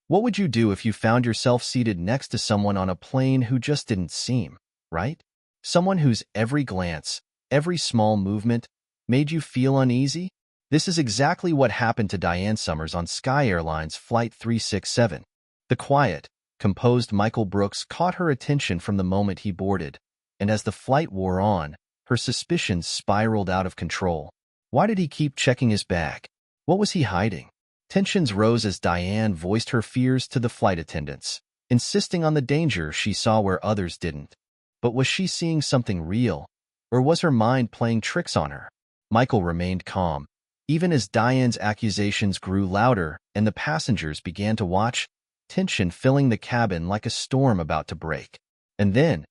What would you do if you found yourself seated next to someone on a plane who just didn't seem right? Someone whose every glance, every small movement, made you feel uneasy? This is exactly what happened to Diane Summers on Sky Airlines Flight 367. The quiet, composed Michael Brooks caught her attention from the moment he boarded, and as the flight wore on, her suspicions spiraled out of control. Why did he keep checking his bag? What was he hiding? Tensions rose as Diane voiced her fears to the flight attendants, insisting on the danger she saw where others didn't. But was she seeing something real, or was her mind playing tricks on her? Michael remained calm, even as Diane's accusations grew louder and the passengers began to watch, tension filling the cabin like a storm about to break. And then,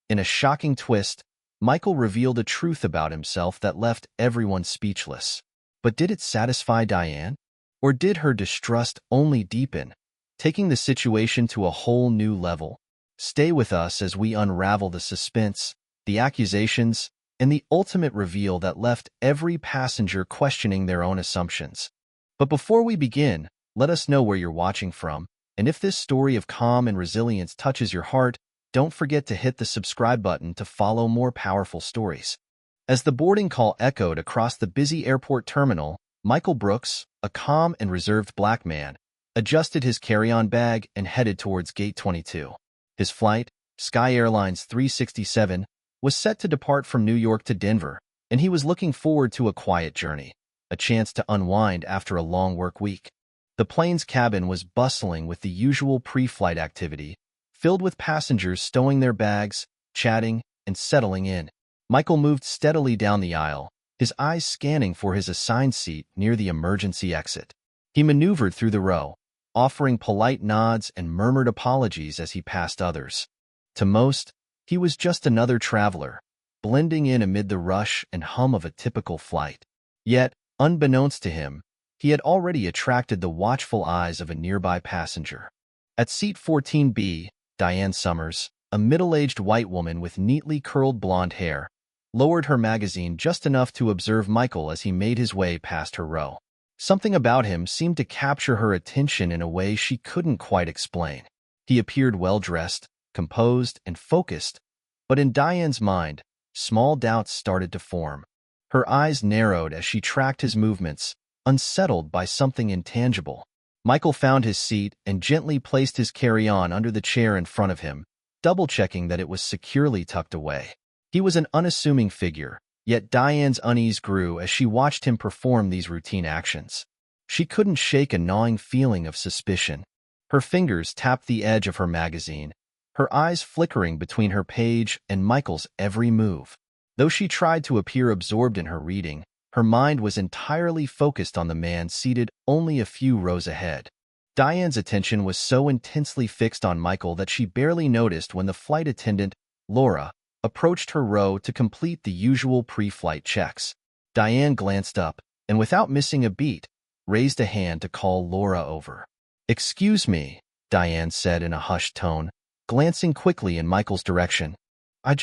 in a shocking twist, Michael revealed a truth about himself that left everyone speechless. But did it satisfy Diane? Or did her distrust only deepen, taking the situation to a whole new level? Stay with us as we unravel the suspense, the accusations, and the ultimate reveal that left every passenger questioning their own assumptions. But before we begin, let us know where you're watching from, and if this story of calm and resilience touches your heart, don't forget to hit the subscribe button to follow more powerful stories. As the boarding call echoed across the busy airport terminal, Michael Brooks, a calm and reserved black man, adjusted his carry-on bag and headed towards Gate 22. His flight, Sky Airlines 367, was set to depart from New York to Denver, and he was looking forward to a quiet journey, a chance to unwind after a long work week. The plane's cabin was bustling with the usual pre-flight activity, filled with passengers stowing their bags, chatting, and settling in. Michael moved steadily down the aisle, his eyes scanning for his assigned seat near the emergency exit. He maneuvered through the row, offering polite nods and murmured apologies as he passed others. To most, he was just another traveler, blending in amid the rush and hum of a typical flight. Yet, unbeknownst to him, he had already attracted the watchful eyes of a nearby passenger. At seat 14B, Diane Summers, a middle-aged white woman with neatly curled blonde hair, lowered her magazine just enough to observe Michael as he made his way past her row. Something about him seemed to capture her attention in a way she couldn't quite explain. He appeared well-dressed, composed, and focused, but in Diane's mind, small doubts started to form. Her eyes narrowed as she tracked his movements, unsettled by something intangible. Michael found his seat and gently placed his carry-on under the chair in front of him, double-checking that it was securely tucked away. He was an unassuming figure, yet Diane's unease grew as she watched him perform these routine actions. She couldn't shake a gnawing feeling of suspicion. Her fingers tapped the edge of her magazine, her eyes flickering between her page and Michael's every move. Though she tried to appear absorbed in her reading, her mind was entirely focused on the man seated only a few rows ahead. Diane's attention was so intensely fixed on Michael that she barely noticed when the flight attendant, Laura, approached her row to complete the usual pre-flight checks. Diane glanced up, and without missing a beat, raised a hand to call Laura over. "Excuse me," Diane said in a hushed tone, glancing quickly in Michael's direction. I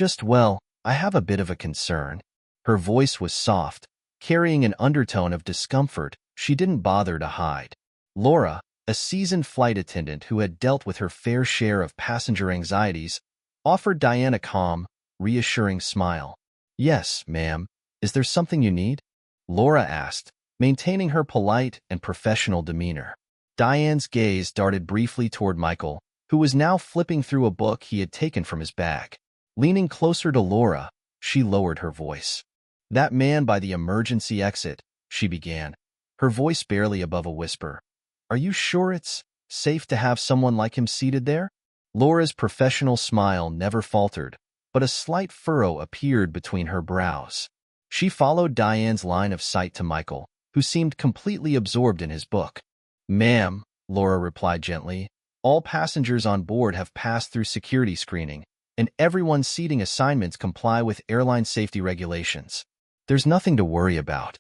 have a bit of a concern." Her voice was soft, carrying an undertone of discomfort she didn't bother to hide. Laura, a seasoned flight attendant who had dealt with her fair share of passenger anxieties, offered Diane a calm, reassuring smile. "Yes, ma'am. Is there something you need?" Laura asked, maintaining her polite and professional demeanor. Diane's gaze darted briefly toward Michael, who was now flipping through a book he had taken from his bag. Leaning closer to Laura, she lowered her voice. "That man by the emergency exit," she began, her voice barely above a whisper. "Are you sure it's safe to have someone like him seated there?" Laura's professional smile never faltered, but a slight furrow appeared between her brows. She followed Diane's line of sight to Michael, who seemed completely absorbed in his book. "Ma'am," Laura replied gently, "all passengers on board have passed through security screening, and everyone's seating assignments comply with airline safety regulations. There's nothing to worry about."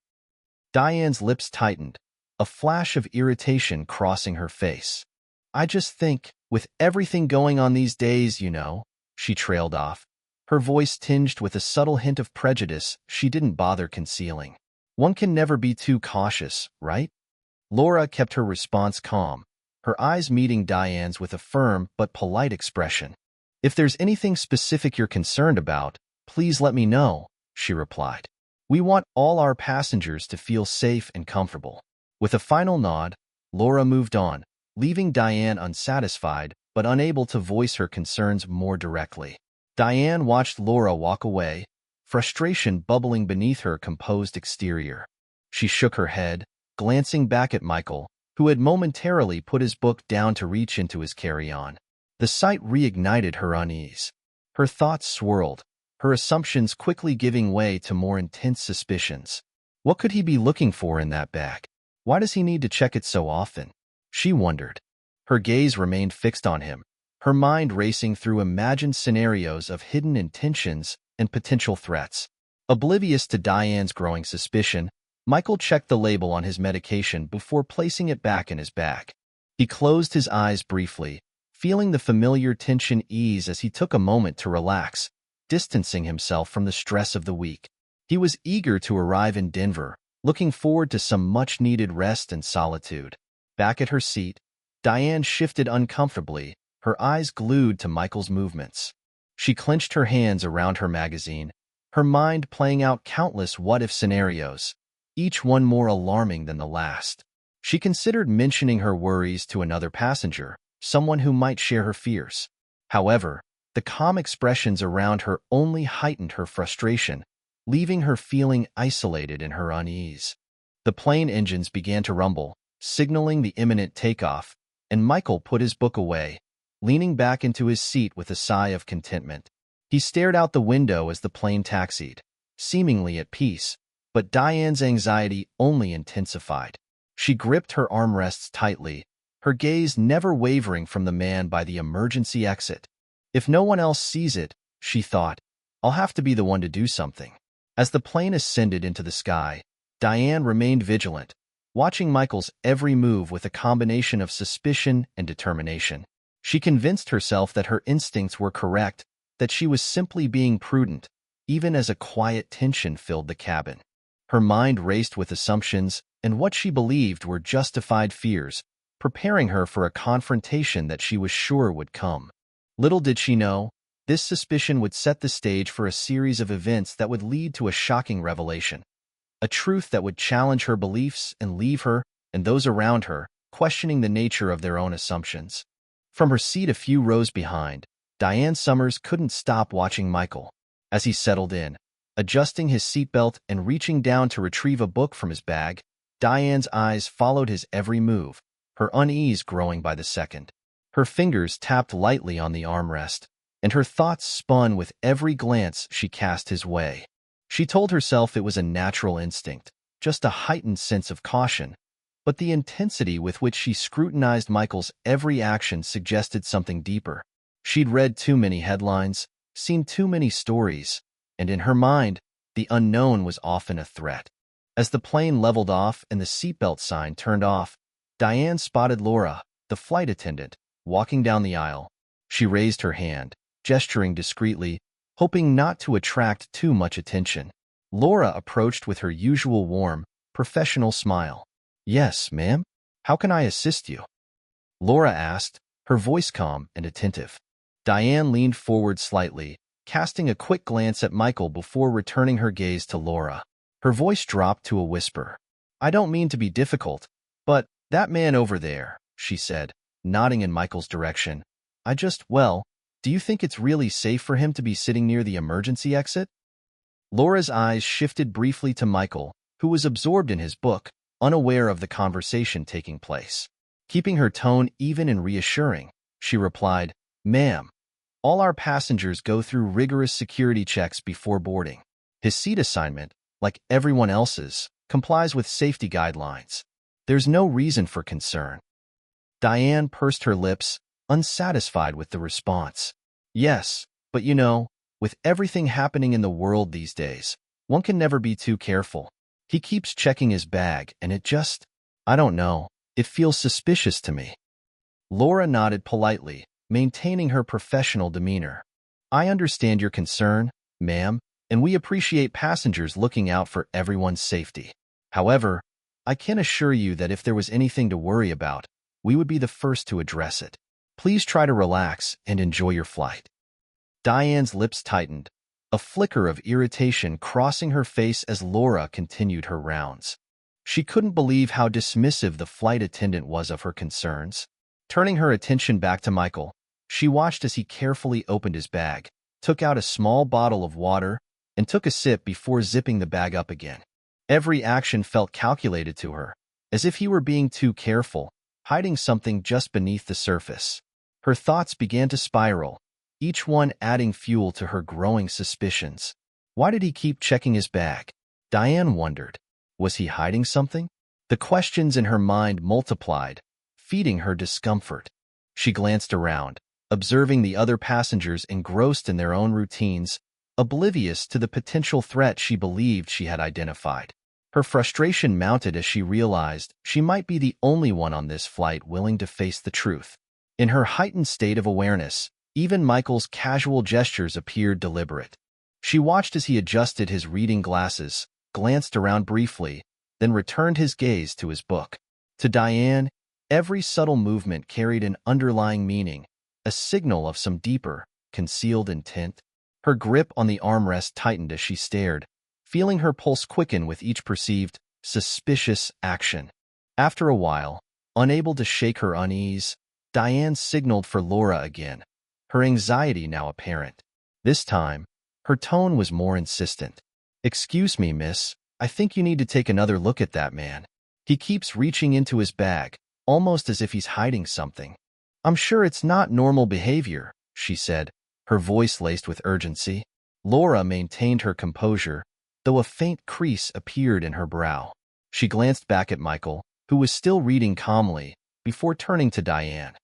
Diane's lips tightened, a flash of irritation crossing her face. "I just think, with everything going on these days, she trailed off, her voice tinged with a subtle hint of prejudice she didn't bother concealing. "One can never be too cautious, right?" Laura kept her response calm, her eyes meeting Diane's with a firm but polite expression. "If there's anything specific you're concerned about, please let me know," she replied. "We want all our passengers to feel safe and comfortable." With a final nod, Laura moved on, leaving Diane unsatisfied but unable to voice her concerns more directly. Diane watched Laura walk away, frustration bubbling beneath her composed exterior. She shook her head, glancing back at Michael, who had momentarily put his book down to reach into his carry-on. The sight reignited her unease. Her thoughts swirled, her assumptions quickly giving way to more intense suspicions. What could he be looking for in that bag? Why does he need to check it so often? She wondered. Her gaze remained fixed on him, her mind racing through imagined scenarios of hidden intentions and potential threats. Oblivious to Diane's growing suspicion, Michael checked the label on his medication before placing it back in his bag. He closed his eyes briefly, feeling the familiar tension ease as he took a moment to relax, distancing himself from the stress of the week. He was eager to arrive in Denver, looking forward to some much-needed rest and solitude. Back at her seat, Diane shifted uncomfortably, her eyes glued to Michael's movements. She clenched her hands around her magazine, her mind playing out countless what-if scenarios, each one more alarming than the last. She considered mentioning her worries to another passenger, someone who might share her fears. However, the calm expressions around her only heightened her frustration, leaving her feeling isolated in her unease. The plane engines began to rumble, signaling the imminent takeoff, and Michael put his book away, leaning back into his seat with a sigh of contentment. He stared out the window as the plane taxied, seemingly at peace, but Diane's anxiety only intensified. She gripped her armrests tightly, her gaze never wavering from the man by the emergency exit. If no one else sees it, she thought, I'll have to be the one to do something. As the plane ascended into the sky, Diane remained vigilant, watching Michael's every move with a combination of suspicion and determination. She convinced herself that her instincts were correct, that she was simply being prudent, even as a quiet tension filled the cabin. Her mind raced with assumptions and what she believed were justified fears, preparing her for a confrontation that she was sure would come. Little did she know, this suspicion would set the stage for a series of events that would lead to a shocking revelation, a truth that would challenge her beliefs and leave her, and those around her, questioning the nature of their own assumptions. From her seat a few rows behind, Diane Summers couldn't stop watching Michael. As he settled in, adjusting his seatbelt and reaching down to retrieve a book from his bag, Diane's eyes followed his every move, her unease growing by the second. Her fingers tapped lightly on the armrest, and her thoughts spun with every glance she cast his way. She told herself it was a natural instinct, just a heightened sense of caution, but the intensity with which she scrutinized Michael's every action suggested something deeper. She'd read too many headlines, seen too many stories, and in her mind, the unknown was often a threat. As the plane leveled off and the seatbelt sign turned off, Diane spotted Laura, the flight attendant, walking down the aisle. She raised her hand, gesturing discreetly, hoping not to attract too much attention. Laura approached with her usual warm, professional smile. "Yes, ma'am. How can I assist you?" Laura asked, her voice calm and attentive. Diane leaned forward slightly, casting a quick glance at Michael before returning her gaze to Laura. Her voice dropped to a whisper. "I don't mean to be difficult, but that man over there," she said, nodding in Michael's direction. Well, do you think it's really safe for him to be sitting near the emergency exit?" Laura's eyes shifted briefly to Michael, who was absorbed in his book, unaware of the conversation taking place. Keeping her tone even and reassuring, she replied, "Ma'am, all our passengers go through rigorous security checks before boarding. His seat assignment, like everyone else's, complies with safety guidelines. There's no reason for concern." Diane pursed her lips, unsatisfied with the response. "Yes, but with everything happening in the world these days, one can never be too careful. He keeps checking his bag, and I don't know, it feels suspicious to me." Laura nodded politely, maintaining her professional demeanor. "I understand your concern, ma'am, and we appreciate passengers looking out for everyone's safety. However, I can assure you that if there was anything to worry about, we would be the first to address it. Please try to relax and enjoy your flight." Diane's lips tightened, a flicker of irritation crossing her face as Laura continued her rounds. She couldn't believe how dismissive the flight attendant was of her concerns. Turning her attention back to Michael, she watched as he carefully opened his bag, took out a small bottle of water, and took a sip before zipping the bag up again. Every action felt calculated to her, as if he were being too careful, hiding something just beneath the surface. Her thoughts began to spiral, each one adding fuel to her growing suspicions. Why did he keep checking his bag? Diane wondered. Was he hiding something? The questions in her mind multiplied, feeding her discomfort. She glanced around, observing the other passengers engrossed in their own routines, oblivious to the potential threat she believed she had identified. Her frustration mounted as she realized she might be the only one on this flight willing to face the truth. In her heightened state of awareness, even Michael's casual gestures appeared deliberate. She watched as he adjusted his reading glasses, glanced around briefly, then returned his gaze to his book. To Diane, every subtle movement carried an underlying meaning, a signal of some deeper, concealed intent. Her grip on the armrest tightened as she stared, feeling her pulse quicken with each perceived, suspicious action. After a while, unable to shake her unease, Diane signaled for Laura again, her anxiety now apparent. This time, her tone was more insistent. "Excuse me, miss, I think you need to take another look at that man. He keeps reaching into his bag, almost as if he's hiding something." "I'm sure it's not normal behavior," she said, her voice laced with urgency. Laura maintained her composure, though a faint crease appeared in her brow. She glanced back at Michael, who was still reading calmly, before turning to Diane.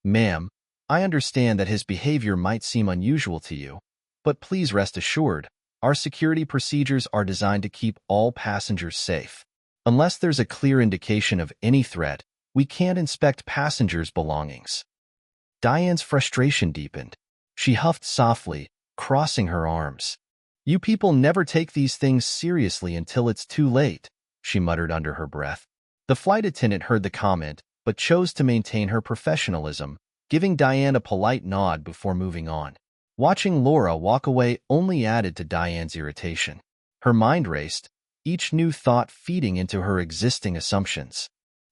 "Ma'am, I understand that his behavior might seem unusual to you, but please rest assured, our security procedures are designed to keep all passengers safe. Unless there's a clear indication of any threat, we can't inspect passengers' belongings." Diane's frustration deepened. She huffed softly, crossing her arms. "You people never take these things seriously until it's too late," she muttered under her breath. The flight attendant heard the comment, but chose to maintain her professionalism, giving Diane a polite nod before moving on. Watching Laura walk away only added to Diane's irritation. Her mind raced, each new thought feeding into her existing assumptions.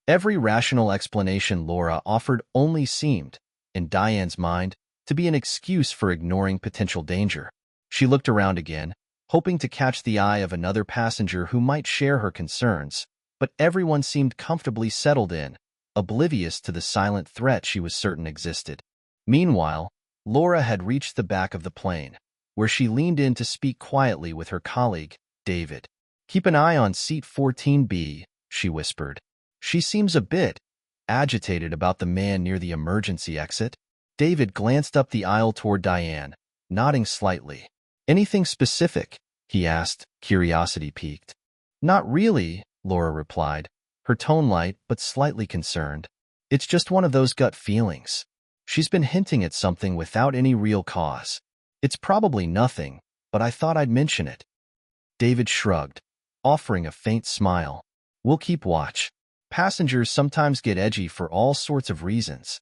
Every rational explanation Laura offered only seemed, in Diane's mind, to be an excuse for ignoring potential danger. She looked around again, hoping to catch the eye of another passenger who might share her concerns, but everyone seemed comfortably settled in, oblivious to the silent threat she was certain existed. Meanwhile, Laura had reached the back of the plane, where she leaned in to speak quietly with her colleague, David. "Keep an eye on seat 14B, she whispered. "She seems a bit agitated about the man near the emergency exit." David glanced up the aisle toward Diane, nodding slightly. "Anything specific?" he asked, curiosity piqued. "Not really," Laura replied, her tone light but slightly concerned. "It's just one of those gut feelings. She's been hinting at something without any real cause. It's probably nothing, but I thought I'd mention it." David shrugged, offering a faint smile. "We'll keep watch. Passengers sometimes get edgy for all sorts of reasons."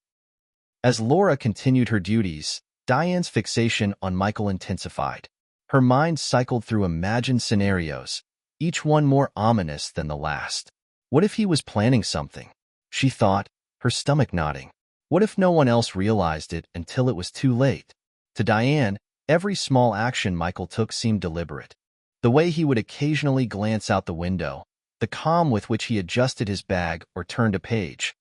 As Laura continued her duties, Diane's fixation on Michael intensified. Her mind cycled through imagined scenarios, each one more ominous than the last. What if he was planning something? She thought, her stomach knotting. What if no one else realized it until it was too late? To Diane, every small action Michael took seemed deliberate. The way he would occasionally glance out the window, the calm with which he adjusted his bag or turned a page.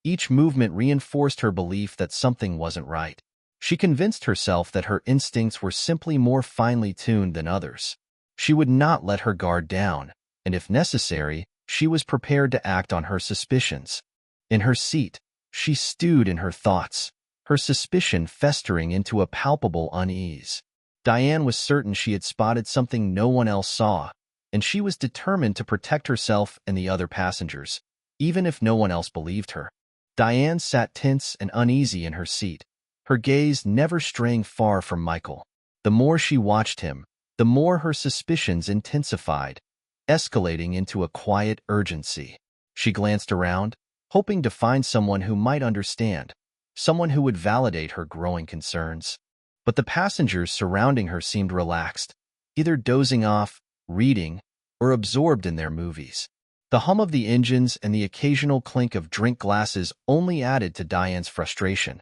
Each movement reinforced her belief that something wasn't right. She convinced herself that her instincts were simply more finely tuned than others. She would not let her guard down, and if necessary, she was prepared to act on her suspicions. In her seat, she stewed in her thoughts, her suspicion festering into a palpable unease. Diane was certain she had spotted something no one else saw, and she was determined to protect herself and the other passengers, even if no one else believed her. Diane sat tense and uneasy in her seat, her gaze never straying far from Michael. The more she watched him, the more her suspicions intensified, escalating into a quiet urgency. She glanced around, hoping to find someone who might understand, someone who would validate her growing concerns. But the passengers surrounding her seemed relaxed, either dozing off, reading, or absorbed in their movies. The hum of the engines and the occasional clink of drink glasses only added to Diane's frustration.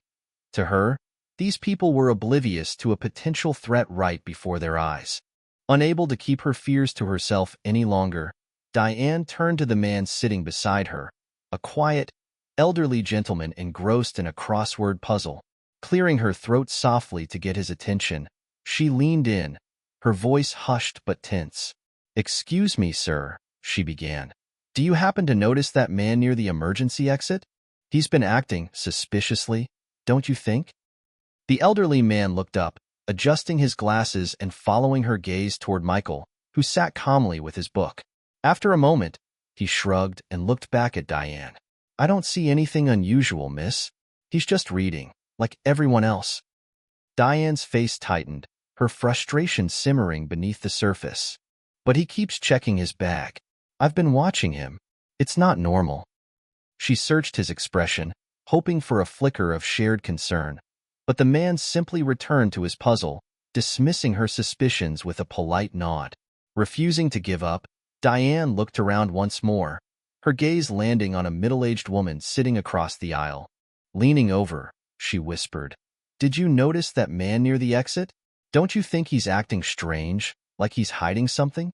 To her, these people were oblivious to a potential threat right before their eyes. Unable to keep her fears to herself any longer, Diane turned to the man sitting beside her, a quiet, elderly gentleman engrossed in a crossword puzzle. Clearing her throat softly to get his attention, she leaned in, her voice hushed but tense. "Excuse me, sir," she began. "Do you happen to notice that man near the emergency exit? He's been acting suspiciously, don't you think?" The elderly man looked up, adjusting his glasses and following her gaze toward Michael, who sat calmly with his book. After a moment, he shrugged and looked back at Diane. "I don't see anything unusual, miss. He's just reading, like everyone else." Diane's face tightened, her frustration simmering beneath the surface. "But he keeps checking his bag. I've been watching him. It's not normal." She searched his expression, hoping for a flicker of shared concern, but the man simply returned to his puzzle, dismissing her suspicions with a polite nod. Refusing to give up, Diane looked around once more, her gaze landing on a middle-aged woman sitting across the aisle. Leaning over, she whispered, "Did you notice that man near the exit? Don't you think he's acting strange, like he's hiding something?"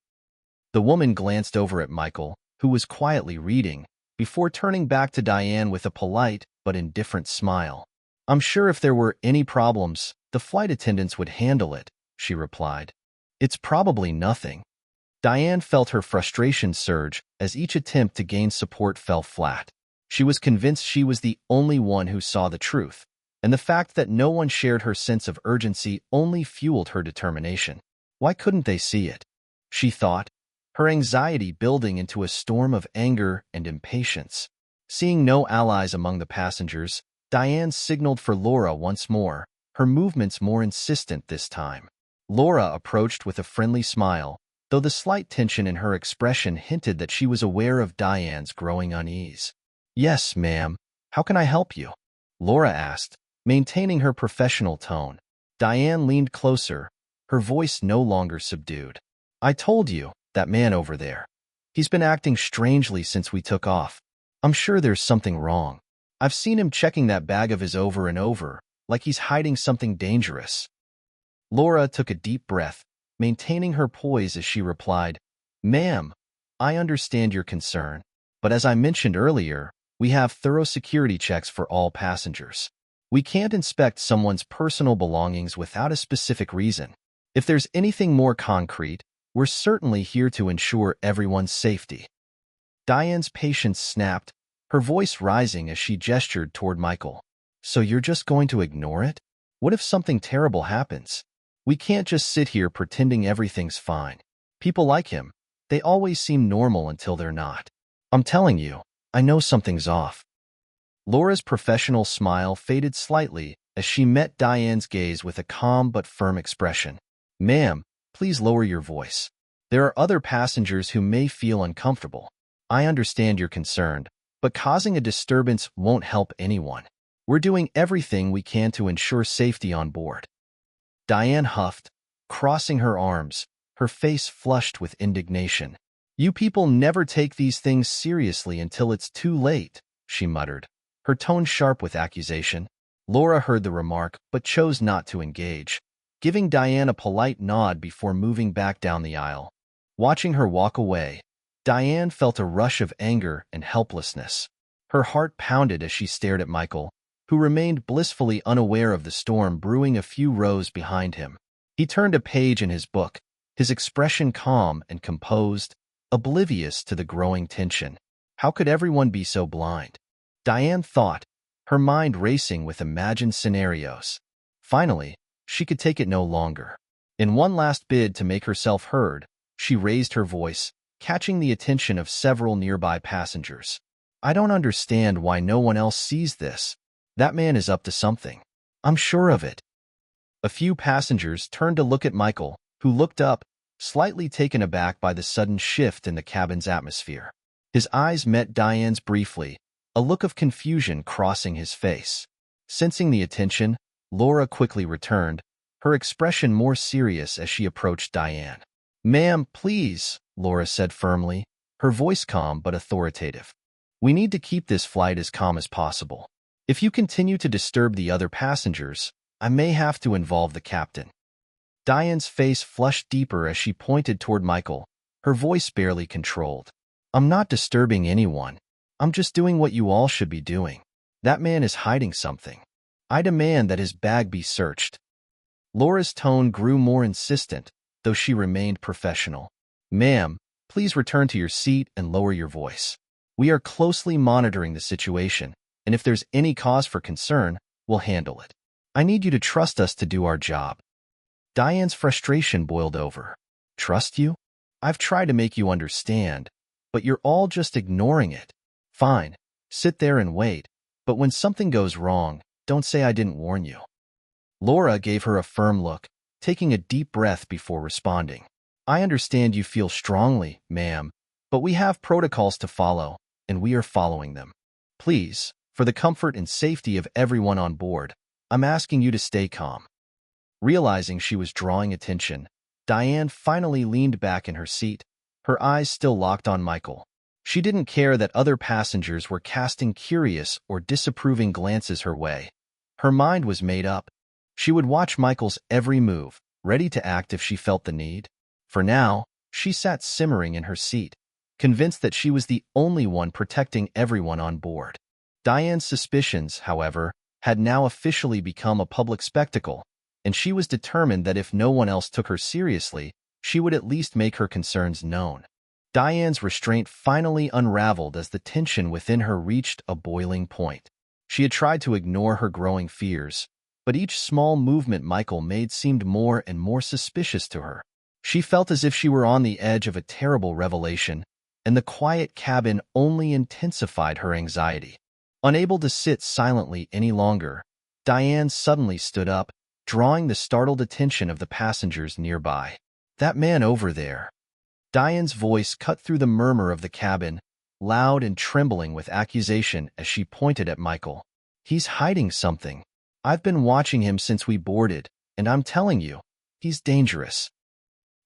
The woman glanced over at Michael, who was quietly reading, before turning back to Diane with a polite but indifferent smile. "I'm sure if there were any problems, the flight attendants would handle it," she replied. "It's probably nothing." Diane felt her frustration surge as each attempt to gain support fell flat. She was convinced she was the only one who saw the truth, and the fact that no one shared her sense of urgency only fueled her determination. Why couldn't they see it? She thought, her anxiety building into a storm of anger and impatience. Seeing no allies among the passengers, Diane signaled for Laura once more, her movements more insistent this time. Laura approached with a friendly smile, though the slight tension in her expression hinted that she was aware of Diane's growing unease. "Yes, ma'am. How can I help you?" Laura asked, maintaining her professional tone. Diane leaned closer, her voice no longer subdued. "I told you, that man over there. He's been acting strangely since we took off. I'm sure there's something wrong. I've seen him checking that bag of his over and over, like he's hiding something dangerous." Laura took a deep breath, maintaining her poise as she replied, "Ma'am, I understand your concern, but as I mentioned earlier, we have thorough security checks for all passengers. We can't inspect someone's personal belongings without a specific reason. If there's anything more concrete, we're certainly here to ensure everyone's safety." Diane's patience snapped, her voice rising as she gestured toward Michael. "So you're just going to ignore it? What if something terrible happens? We can't just sit here pretending everything's fine. People like him, they always seem normal until they're not. I'm telling you, I know something's off." Laura's professional smile faded slightly as she met Diane's gaze with a calm but firm expression. "Ma'am, please lower your voice. There are other passengers who may feel uncomfortable. I understand you're concerned, but causing a disturbance won't help anyone. We're doing everything we can to ensure safety on board." Diane huffed, crossing her arms, her face flushed with indignation. "You people never take these things seriously until it's too late," she muttered, her tone sharp with accusation. Laura heard the remark but chose not to engage, giving Diane a polite nod before moving back down the aisle. Watching her walk away, Diane felt a rush of anger and helplessness. Her heart pounded as she stared at Michael, who remained blissfully unaware of the storm brewing a few rows behind him. He turned a page in his book, his expression calm and composed, oblivious to the growing tension. How could everyone be so blind? Diane thought, her mind racing with imagined scenarios. Finally, she could take it no longer. In one last bid to make herself heard, she raised her voice, catching the attention of several nearby passengers. "I don't understand why no one else sees this. That man is up to something. I'm sure of it." A few passengers turned to look at Michael, who looked up, slightly taken aback by the sudden shift in the cabin's atmosphere. His eyes met Diane's briefly, a look of confusion crossing his face. Sensing the attention, Laura quickly returned, her expression more serious as she approached Diane. "Ma'am, please," Laura said firmly, her voice calm but authoritative. "We need to keep this flight as calm as possible. If you continue to disturb the other passengers, I may have to involve the captain." Diane's face flushed deeper as she pointed toward Michael, her voice barely controlled. "I'm not disturbing anyone. I'm just doing what you all should be doing. That man is hiding something. I demand that his bag be searched." Laura's tone grew more insistent, though she remained professional. "Ma'am, please return to your seat and lower your voice. We are closely monitoring the situation, and if there's any cause for concern, we'll handle it. I need you to trust us to do our job." Diane's frustration boiled over. "Trust you? I've tried to make you understand, but you're all just ignoring it. Fine, sit there and wait, but when something goes wrong, don't say I didn't warn you." Laura gave her a firm look, taking a deep breath before responding. "I understand you feel strongly, ma'am, but we have protocols to follow, and we are following them. Please, for the comfort and safety of everyone on board, I'm asking you to stay calm." Realizing she was drawing attention, Diane finally leaned back in her seat, her eyes still locked on Michael. She didn't care that other passengers were casting curious or disapproving glances her way. Her mind was made up. She would watch Michael's every move, ready to act if she felt the need. For now, she sat simmering in her seat, convinced that she was the only one protecting everyone on board. Diane's suspicions, however, had now officially become a public spectacle, and she was determined that if no one else took her seriously, she would at least make her concerns known. Diane's restraint finally unraveled as the tension within her reached a boiling point. She had tried to ignore her growing fears, but each small movement Michael made seemed more and more suspicious to her. She felt as if she were on the edge of a terrible revelation, and the quiet cabin only intensified her anxiety. Unable to sit silently any longer, Diane suddenly stood up, drawing the startled attention of the passengers nearby. "That man over there." Diane's voice cut through the murmur of the cabin, loud and trembling with accusation as she pointed at Michael. "He's hiding something. I've been watching him since we boarded, and I'm telling you, he's dangerous."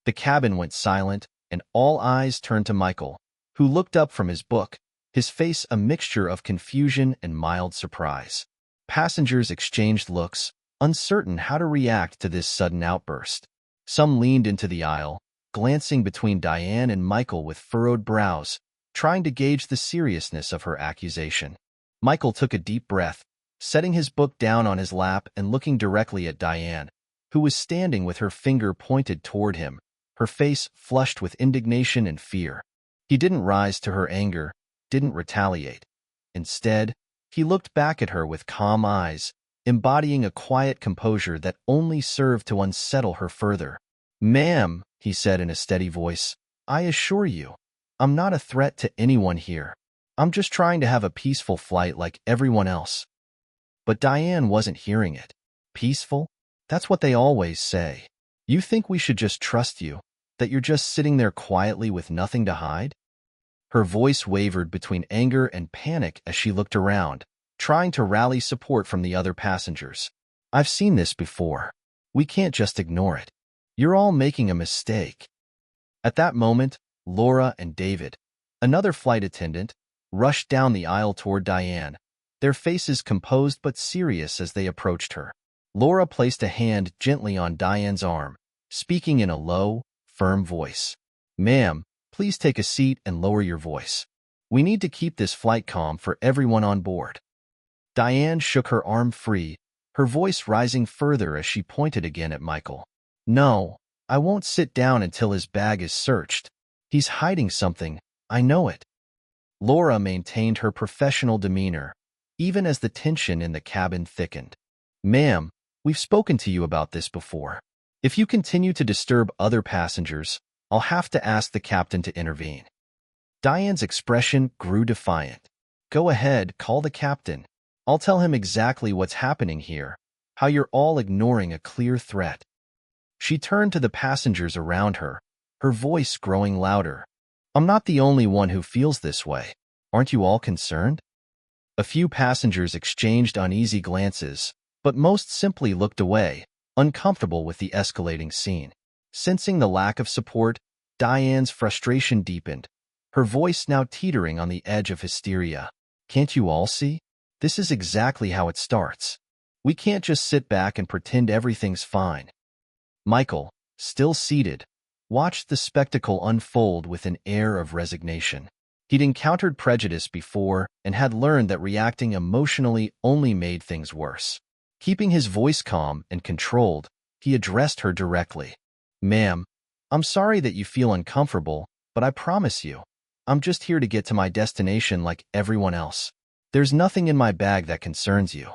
The cabin went silent, and all eyes turned to Michael, who looked up from his book, his face a mixture of confusion and mild surprise. Passengers exchanged looks, uncertain how to react to this sudden outburst. Some leaned into the aisle, glancing between Diane and Michael with furrowed brows, trying to gauge the seriousness of her accusation. Michael took a deep breath, setting his book down on his lap and looking directly at Diane, who was standing with her finger pointed toward him, her face flushed with indignation and fear. He didn't rise to her anger, didn't retaliate. Instead, he looked back at her with calm eyes, embodying a quiet composure that only served to unsettle her further. "Ma'am," he said in a steady voice, "I assure you, I'm not a threat to anyone here. I'm just trying to have a peaceful flight like everyone else." But Diane wasn't hearing it. "Peaceful? That's what they always say. You think we should just trust you, that you're just sitting there quietly with nothing to hide?" Her voice wavered between anger and panic as she looked around, trying to rally support from the other passengers. "I've seen this before. We can't just ignore it. You're all making a mistake." At that moment, Laura and David, another flight attendant, rushed down the aisle toward Diane, their faces composed but serious as they approached her. Laura placed a hand gently on Diane's arm, speaking in a low, firm voice. "Ma'am, please take a seat and lower your voice. We need to keep this flight calm for everyone on board." Diane shook her arm free, her voice rising further as she pointed again at Michael. "No, I won't sit down until his bag is searched. He's hiding something, I know it." Laura maintained her professional demeanor, even as the tension in the cabin thickened. "Ma'am, we've spoken to you about this before. If you continue to disturb other passengers, I'll have to ask the captain to intervene." Diane's expression grew defiant. "Go ahead, call the captain. I'll tell him exactly what's happening here, how you're all ignoring a clear threat." She turned to the passengers around her, her voice growing louder. "I'm not the only one who feels this way. Aren't you all concerned?" A few passengers exchanged uneasy glances, but most simply looked away, uncomfortable with the escalating scene. Sensing the lack of support, Diane's frustration deepened, her voice now teetering on the edge of hysteria. "Can't you all see? This is exactly how it starts. We can't just sit back and pretend everything's fine." Michael, still seated, watched the spectacle unfold with an air of resignation. He'd encountered prejudice before and had learned that reacting emotionally only made things worse. Keeping his voice calm and controlled, he addressed her directly. "Ma'am, I'm sorry that you feel uncomfortable, but I promise you, I'm just here to get to my destination like everyone else. There's nothing in my bag that concerns you."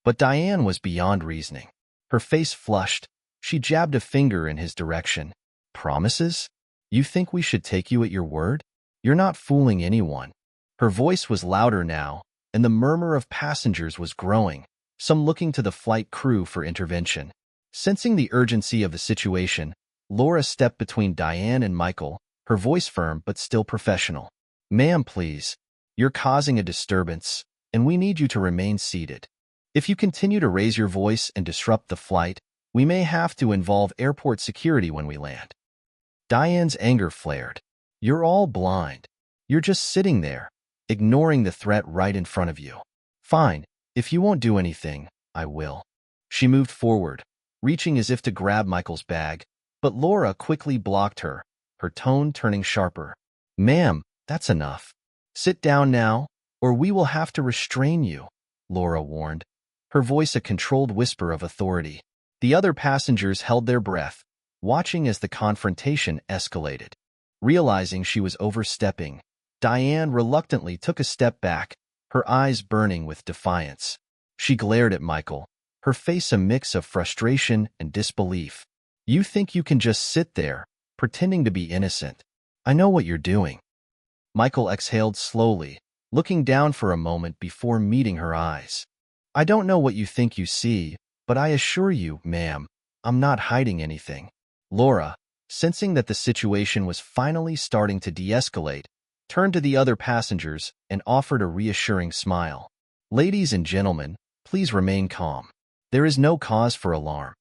But Diane was beyond reasoning. Her face flushed. She jabbed a finger in his direction. "Promises? You think we should take you at your word? You're not fooling anyone." Her voice was louder now, and the murmur of passengers was growing, some looking to the flight crew for intervention. Sensing the urgency of the situation, Laura stepped between Diane and Michael, her voice firm but still professional. "Ma'am, please. You're causing a disturbance, and we need you to remain seated. If you continue to raise your voice and disrupt the flight, we may have to involve airport security when we land." Diane's anger flared. "You're all blind. You're just sitting there, ignoring the threat right in front of you. Fine, if you won't do anything, I will." She moved forward, reaching as if to grab Michael's bag, but Laura quickly blocked her, her tone turning sharper. "Ma'am, that's enough. Sit down now, or we will have to restrain you," Laura warned, her voice a controlled whisper of authority. The other passengers held their breath, watching as the confrontation escalated. Realizing she was overstepping, Diane reluctantly took a step back, her eyes burning with defiance. She glared at Michael, her face a mix of frustration and disbelief. "You think you can just sit there, pretending to be innocent? I know what you're doing." Michael exhaled slowly, looking down for a moment before meeting her eyes. "I don't know what you think you see, but I assure you, ma'am, I'm not hiding anything." Laura, sensing that the situation was finally starting to de-escalate, turned to the other passengers and offered a reassuring smile. "Ladies and gentlemen, please remain calm. There is no cause for alarm."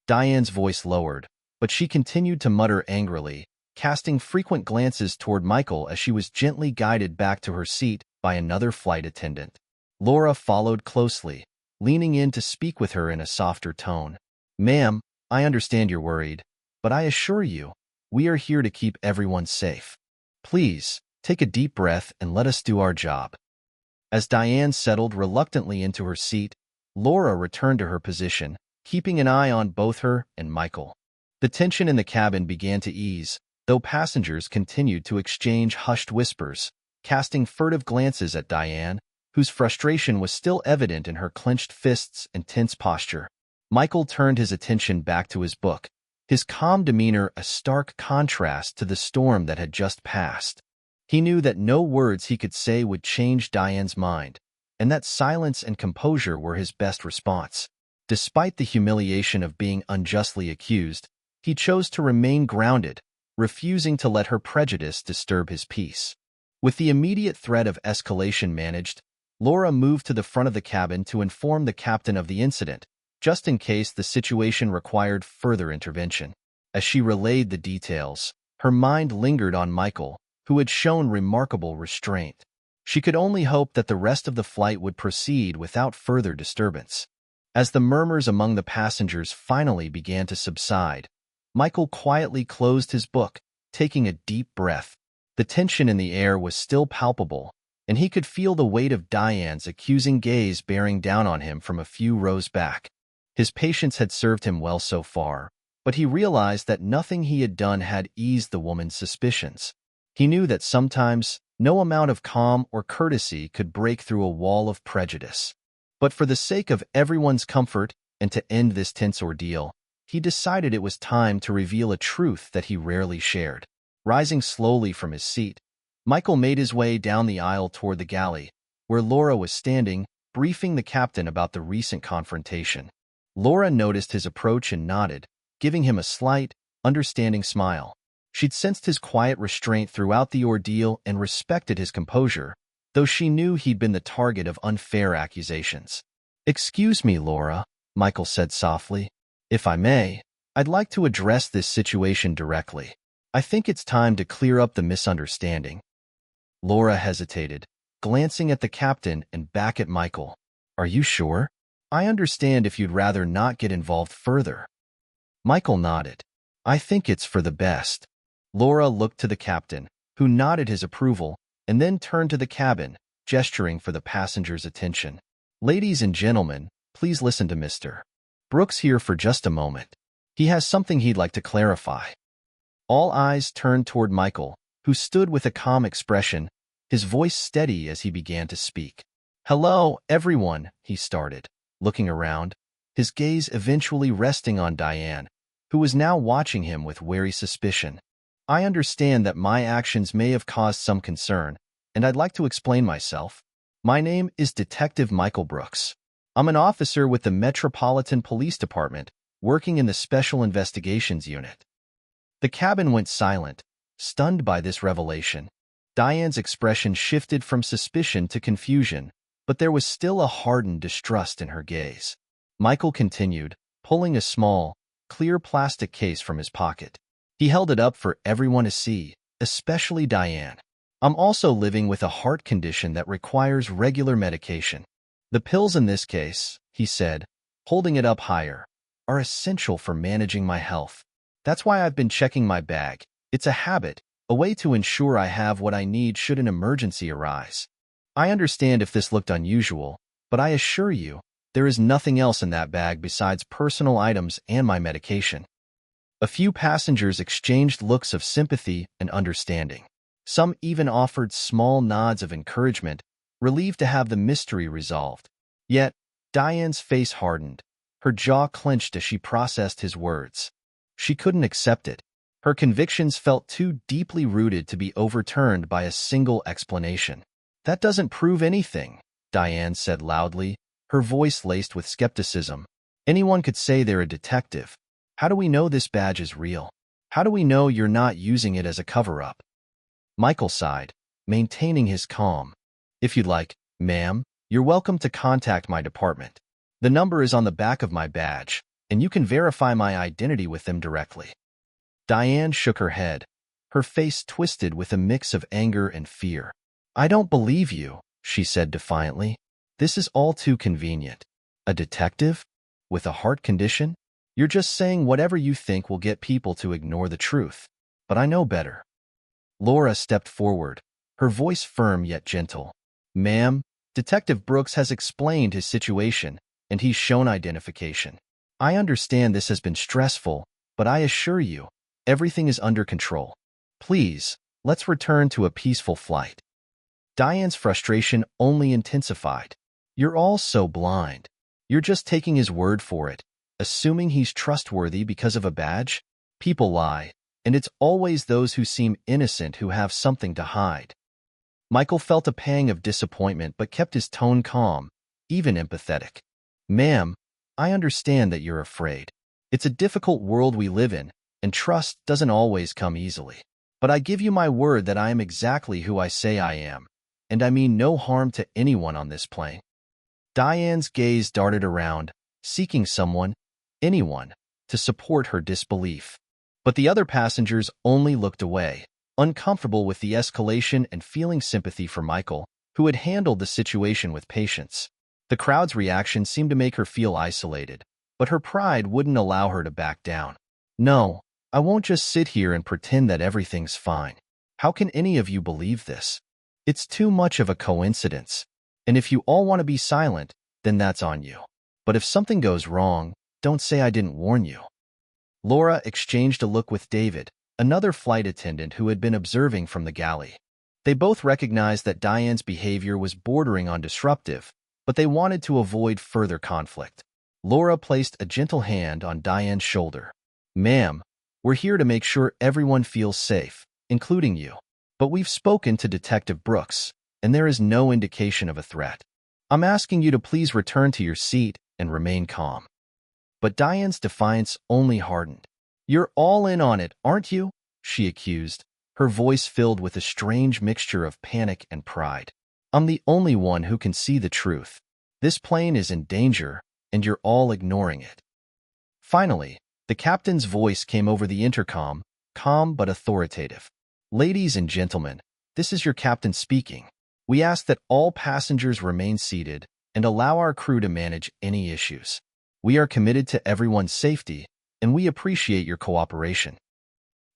Diane's voice lowered, but she continued to mutter angrily, casting frequent glances toward Michael as she was gently guided back to her seat by another flight attendant. Laura followed closely, leaning in to speak with her in a softer tone. "Ma'am, I understand you're worried, but I assure you, we are here to keep everyone safe. Please, take a deep breath and let us do our job." As Diane settled reluctantly into her seat, Laura returned to her position, keeping an eye on both her and Michael. The tension in the cabin began to ease, though passengers continued to exchange hushed whispers, casting furtive glances at Diane, whose frustration was still evident in her clenched fists and tense posture. Michael turned his attention back to his book, his calm demeanor a stark contrast to the storm that had just passed. He knew that no words he could say would change Diane's mind, and that silence and composure were his best response. Despite the humiliation of being unjustly accused, he chose to remain grounded, refusing to let her prejudice disturb his peace. With the immediate threat of escalation managed, Laura moved to the front of the cabin to inform the captain of the incident, just in case the situation required further intervention. As she relayed the details, her mind lingered on Michael, who had shown remarkable restraint. She could only hope that the rest of the flight would proceed without further disturbance. As the murmurs among the passengers finally began to subside, Michael quietly closed his book, taking a deep breath. The tension in the air was still palpable, and he could feel the weight of Diane's accusing gaze bearing down on him from a few rows back. His patience had served him well so far, but he realized that nothing he had done had eased the woman's suspicions. He knew that sometimes no amount of calm or courtesy could break through a wall of prejudice. But for the sake of everyone's comfort and to end this tense ordeal, he decided it was time to reveal a truth that he rarely shared. Rising slowly from his seat, Michael made his way down the aisle toward the galley, where Laura was standing, briefing the captain about the recent confrontation. Laura noticed his approach and nodded, giving him a slight, understanding smile. She'd sensed his quiet restraint throughout the ordeal and respected his composure, though she knew he'd been the target of unfair accusations. "Excuse me, Laura," Michael said softly. "If I may, I'd like to address this situation directly. I think it's time to clear up the misunderstanding." Laura hesitated, glancing at the captain and back at Michael. "Are you sure? I understand if you'd rather not get involved further." Michael nodded. "I think it's for the best." Laura looked to the captain, who nodded his approval, and then turned to the cabin, gesturing for the passengers' attention. "Ladies and gentlemen, please listen to Mr. Brooks here for just a moment. He has something he'd like to clarify." All eyes turned toward Michael, who stood with a calm expression, his voice steady as he began to speak. "Hello, everyone," he started, looking around, his gaze eventually resting on Diane, who was now watching him with wary suspicion. "I understand that my actions may have caused some concern, and I'd like to explain myself. My name is Detective Michael Brooks. I'm an officer with the Metropolitan Police Department, working in the Special Investigations Unit." The cabin went silent, stunned by this revelation. Diane's expression shifted from suspicion to confusion, but there was still a hardened distrust in her gaze. Michael continued, pulling a small, clear plastic case from his pocket. He held it up for everyone to see, especially Diane. "I'm also living with a heart condition that requires regular medication. The pills in this case," he said, holding it up higher, "are essential for managing my health. That's why I've been checking my bag. It's a habit, a way to ensure I have what I need should an emergency arise. I understand if this looked unusual, but I assure you, there is nothing else in that bag besides personal items and my medication." A few passengers exchanged looks of sympathy and understanding. Some even offered small nods of encouragement, relieved to have the mystery resolved. Yet, Diane's face hardened, her jaw clenched as she processed his words. She couldn't accept it. Her convictions felt too deeply rooted to be overturned by a single explanation. "That doesn't prove anything," Diane said loudly, her voice laced with skepticism. "Anyone could say they're a detective. How do we know this badge is real? How do we know you're not using it as a cover-up?" Michael sighed, maintaining his calm. "If you'd like, ma'am, you're welcome to contact my department. The number is on the back of my badge, and you can verify my identity with them directly." Diane shook her head, her face twisted with a mix of anger and fear. "I don't believe you," she said defiantly. "This is all too convenient. A detective? With a heart condition? You're just saying whatever you think will get people to ignore the truth. But I know better." Laura stepped forward, her voice firm yet gentle. "Ma'am, Detective Brooks has explained his situation, and he's shown identification. I understand this has been stressful, but I assure you, everything is under control. Please, let's return to a peaceful flight." Diane's frustration only intensified. "You're all so blind. You're just taking his word for it, assuming he's trustworthy because of a badge? People lie, and it's always those who seem innocent who have something to hide." Michael felt a pang of disappointment but kept his tone calm, even empathetic. "Ma'am, I understand that you're afraid. It's a difficult world we live in, and trust doesn't always come easily. But I give you my word that I am exactly who I say I am, and I mean no harm to anyone on this plane." Diane's gaze darted around, seeking someone, anyone, to support her disbelief. But the other passengers only looked away, uncomfortable with the escalation and feeling sympathy for Michael, who had handled the situation with patience. The crowd's reaction seemed to make her feel isolated, but her pride wouldn't allow her to back down. "No, I won't just sit here and pretend that everything's fine. How can any of you believe this? It's too much of a coincidence. And if you all want to be silent, then that's on you. But if something goes wrong, don't say I didn't warn you." Laura exchanged a look with David, another flight attendant who had been observing from the galley. They both recognized that Diane's behavior was bordering on disruptive, but they wanted to avoid further conflict. Laura placed a gentle hand on Diane's shoulder. "Ma'am, we're here to make sure everyone feels safe, including you. But we've spoken to Detective Brooks, and there is no indication of a threat. I'm asking you to please return to your seat and remain calm." But Diane's defiance only hardened. "You're all in on it, aren't you?" she accused, her voice filled with a strange mixture of panic and pride. I'm the only one who can see the truth. This plane is in danger, and you're all ignoring it." Finally, the captain's voice came over the intercom, calm but authoritative. "Ladies and gentlemen, this is your captain speaking. We ask that all passengers remain seated and allow our crew to manage any issues. We are committed to everyone's safety, and we appreciate your cooperation."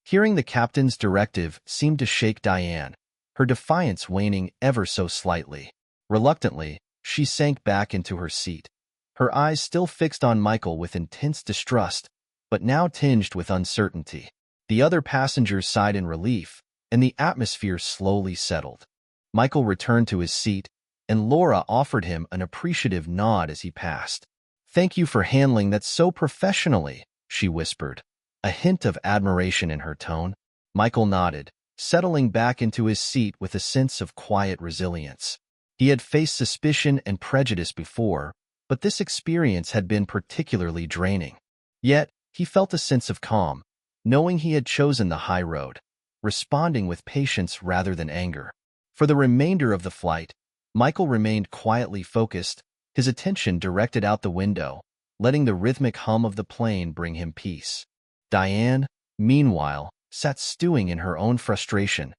Hearing the captain's directive seemed to shake Diane, her defiance waning ever so slightly. Reluctantly, she sank back into her seat, her eyes still fixed on Michael with intense distrust, but now tinged with uncertainty. The other passengers sighed in relief, and the atmosphere slowly settled. Michael returned to his seat, and Laura offered him an appreciative nod as he passed. "Thank you for handling that so professionally," she whispered, a hint of admiration in her tone. Michael nodded, settling back into his seat with a sense of quiet resilience. He had faced suspicion and prejudice before, but this experience had been particularly draining. Yet, he felt a sense of calm, knowing he had chosen the high road, responding with patience rather than anger. For the remainder of the flight, Michael remained quietly focused, his attention directed out the window, letting the rhythmic hum of the plane bring him peace. Diane, meanwhile, sat stewing in her own frustration,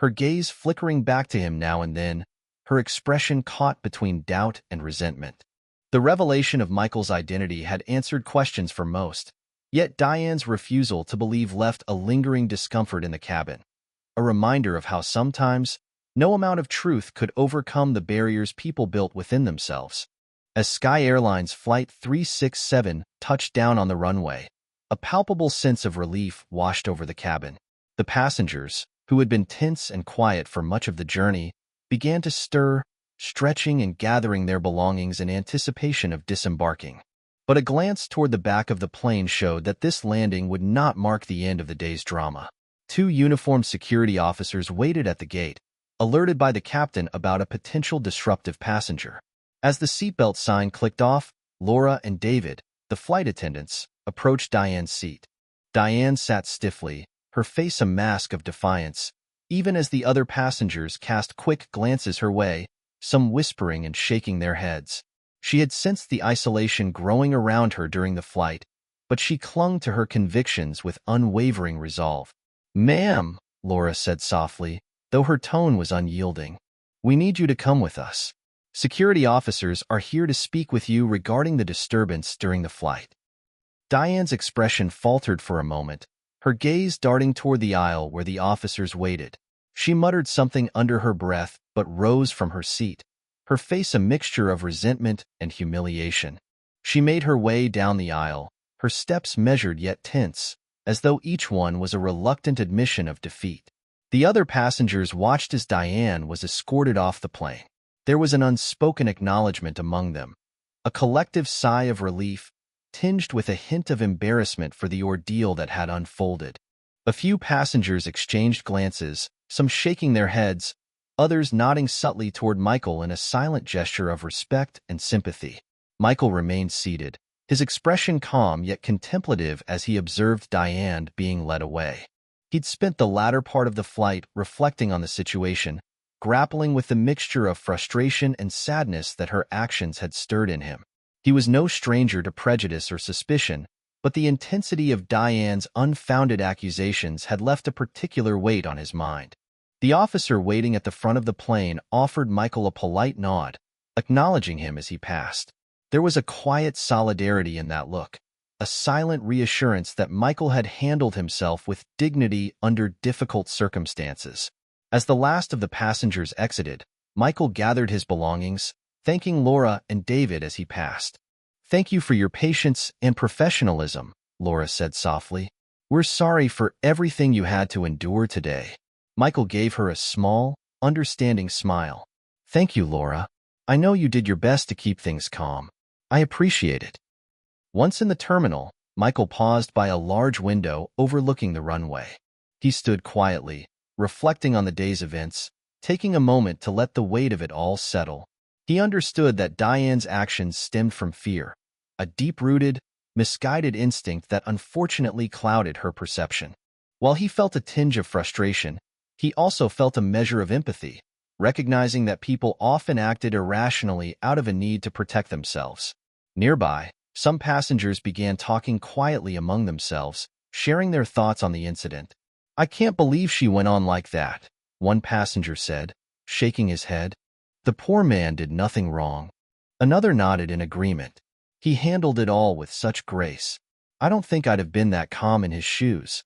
her gaze flickering back to him now and then, her expression caught between doubt and resentment. The revelation of Michael's identity had answered questions for most, yet Diane's refusal to believe left a lingering discomfort in the cabin, a reminder of how sometimes no amount of truth could overcome the barriers people built within themselves. As Sky Airlines Flight 367 touched down on the runway, a palpable sense of relief washed over the cabin. The passengers, who had been tense and quiet for much of the journey, began to stir, stretching and gathering their belongings in anticipation of disembarking. But a glance toward the back of the plane showed that this landing would not mark the end of the day's drama. Two uniformed security officers waited at the gate, alerted by the captain about a potential disruptive passenger. As the seatbelt sign clicked off, Laura and David, the flight attendants, approached Diane's seat. Diane sat stiffly, her face a mask of defiance, even as the other passengers cast quick glances her way, some whispering and shaking their heads. She had sensed the isolation growing around her during the flight, but she clung to her convictions with unwavering resolve. "Ma'am," Laura said softly, though her tone was unyielding, "we need you to come with us. Security officers are here to speak with you regarding the disturbance during the flight." Diane's expression faltered for a moment, her gaze darting toward the aisle where the officers waited. She muttered something under her breath but rose from her seat, her face a mixture of resentment and humiliation. She made her way down the aisle, her steps measured yet tense, as though each one was a reluctant admission of defeat. The other passengers watched as Diane was escorted off the plane. There was an unspoken acknowledgement among them, a collective sigh of relief, tinged with a hint of embarrassment for the ordeal that had unfolded. A few passengers exchanged glances, some shaking their heads, others nodding subtly toward Michael in a silent gesture of respect and sympathy. Michael remained seated, his expression calm yet contemplative as he observed Diane being led away. He'd spent the latter part of the flight reflecting on the situation, grappling with the mixture of frustration and sadness that her actions had stirred in him. He was no stranger to prejudice or suspicion, but the intensity of Diane's unfounded accusations had left a particular weight on his mind. The officer waiting at the front of the plane offered Michael a polite nod, acknowledging him as he passed. There was a quiet solidarity in that look, a silent reassurance that Michael had handled himself with dignity under difficult circumstances. As the last of the passengers exited, Michael gathered his belongings, thanking Laura and David as he passed. "Thank you for your patience and professionalism," Laura said softly. "We're sorry for everything you had to endure today." Michael gave her a small, understanding smile. "Thank you, Laura. I know you did your best to keep things calm. I appreciate it." Once in the terminal, Michael paused by a large window overlooking the runway. He stood quietly, reflecting on the day's events, taking a moment to let the weight of it all settle. He understood that Diane's actions stemmed from fear, a deep-rooted, misguided instinct that unfortunately clouded her perception. While he felt a tinge of frustration, he also felt a measure of empathy, recognizing that people often acted irrationally out of a need to protect themselves. Nearby, some passengers began talking quietly among themselves, sharing their thoughts on the incident. "I can't believe she went on like that," one passenger said, shaking his head. "The poor man did nothing wrong." Another nodded in agreement. "He handled it all with such grace. I don't think I'd have been that calm in his shoes."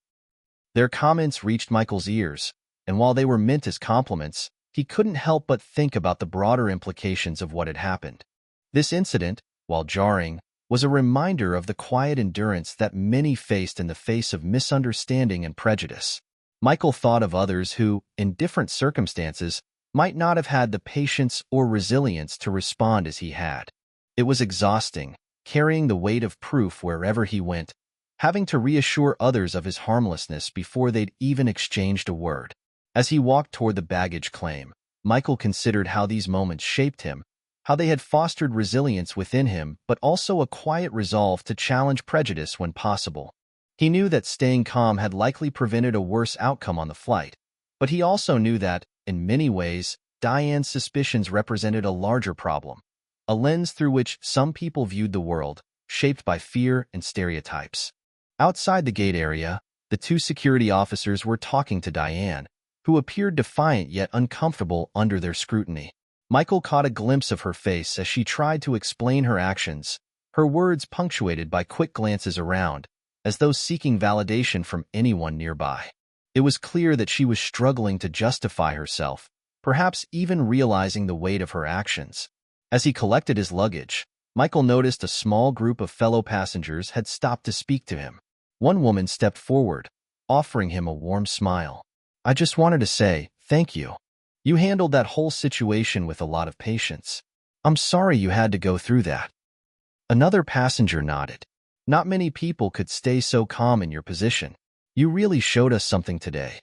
Their comments reached Michael's ears, and while they were meant as compliments, he couldn't help but think about the broader implications of what had happened. This incident, while jarring, was a reminder of the quiet endurance that many faced in the face of misunderstanding and prejudice. Michael thought of others who, in different circumstances, might not have had the patience or resilience to respond as he had. It was exhausting, carrying the weight of proof wherever he went, having to reassure others of his harmlessness before they'd even exchanged a word. As he walked toward the baggage claim, Michael considered how these moments shaped him, how they had fostered resilience within him, but also a quiet resolve to challenge prejudice when possible. He knew that staying calm had likely prevented a worse outcome on the flight, but he also knew that, in many ways, Diane's suspicions represented a larger problem, a lens through which some people viewed the world, shaped by fear and stereotypes. Outside the gate area, the two security officers were talking to Diane, who appeared defiant yet uncomfortable under their scrutiny. Michael caught a glimpse of her face as she tried to explain her actions, her words punctuated by quick glances around, as though seeking validation from anyone nearby. It was clear that she was struggling to justify herself, perhaps even realizing the weight of her actions. As he collected his luggage, Michael noticed a small group of fellow passengers had stopped to speak to him. One woman stepped forward, offering him a warm smile. "I just wanted to say, thank you. You handled that whole situation with a lot of patience. I'm sorry you had to go through that." Another passenger nodded. "Not many people could stay so calm in your position. You really showed us something today."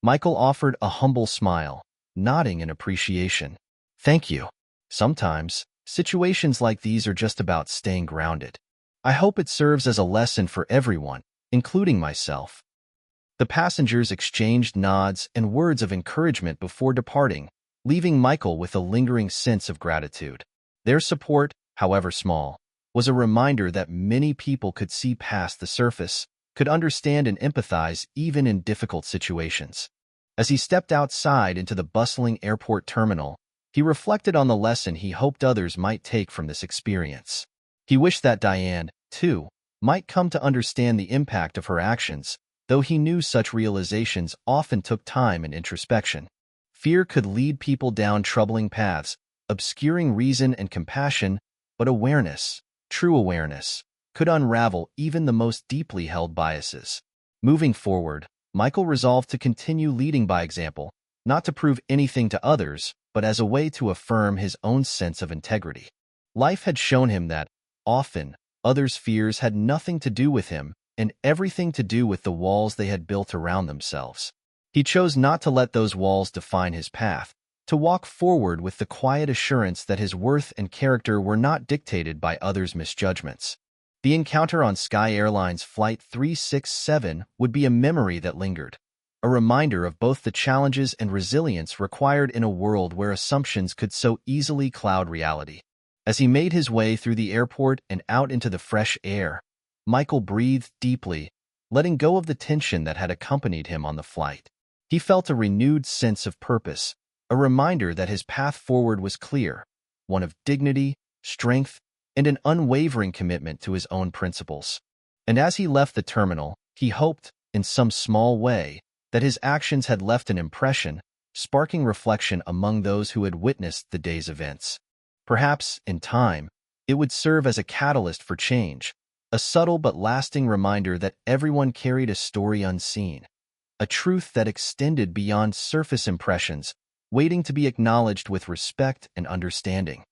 Michael offered a humble smile, nodding in appreciation. "Thank you. Sometimes, situations like these are just about staying grounded. I hope it serves as a lesson for everyone, including myself." The passengers exchanged nods and words of encouragement before departing, leaving Michael with a lingering sense of gratitude. Their support, however small, was a reminder that many people could see past the surface, could understand and empathize even in difficult situations. As he stepped outside into the bustling airport terminal, he reflected on the lesson he hoped others might take from this experience. He wished that Diane, too, might come to understand the impact of her actions, though he knew such realizations often took time and introspection. Fear could lead people down troubling paths, obscuring reason and compassion, but awareness, true awareness, could unravel even the most deeply held biases. Moving forward, Michael resolved to continue leading by example, not to prove anything to others, but as a way to affirm his own sense of integrity. Life had shown him that, often, others' fears had nothing to do with him, and everything to do with the walls they had built around themselves. He chose not to let those walls define his path, to walk forward with the quiet assurance that his worth and character were not dictated by others' misjudgments. The encounter on Sky Airlines Flight 367 would be a memory that lingered, a reminder of both the challenges and resilience required in a world where assumptions could so easily cloud reality. As he made his way through the airport and out into the fresh air, Michael breathed deeply, letting go of the tension that had accompanied him on the flight. He felt a renewed sense of purpose, a reminder that his path forward was clear, one of dignity, strength, and an unwavering commitment to his own principles. And as he left the terminal, he hoped, in some small way, that his actions had left an impression, sparking reflection among those who had witnessed the day's events. Perhaps, in time, it would serve as a catalyst for change, a subtle but lasting reminder that everyone carried a story unseen, a truth that extended beyond surface impressions, waiting to be acknowledged with respect and understanding.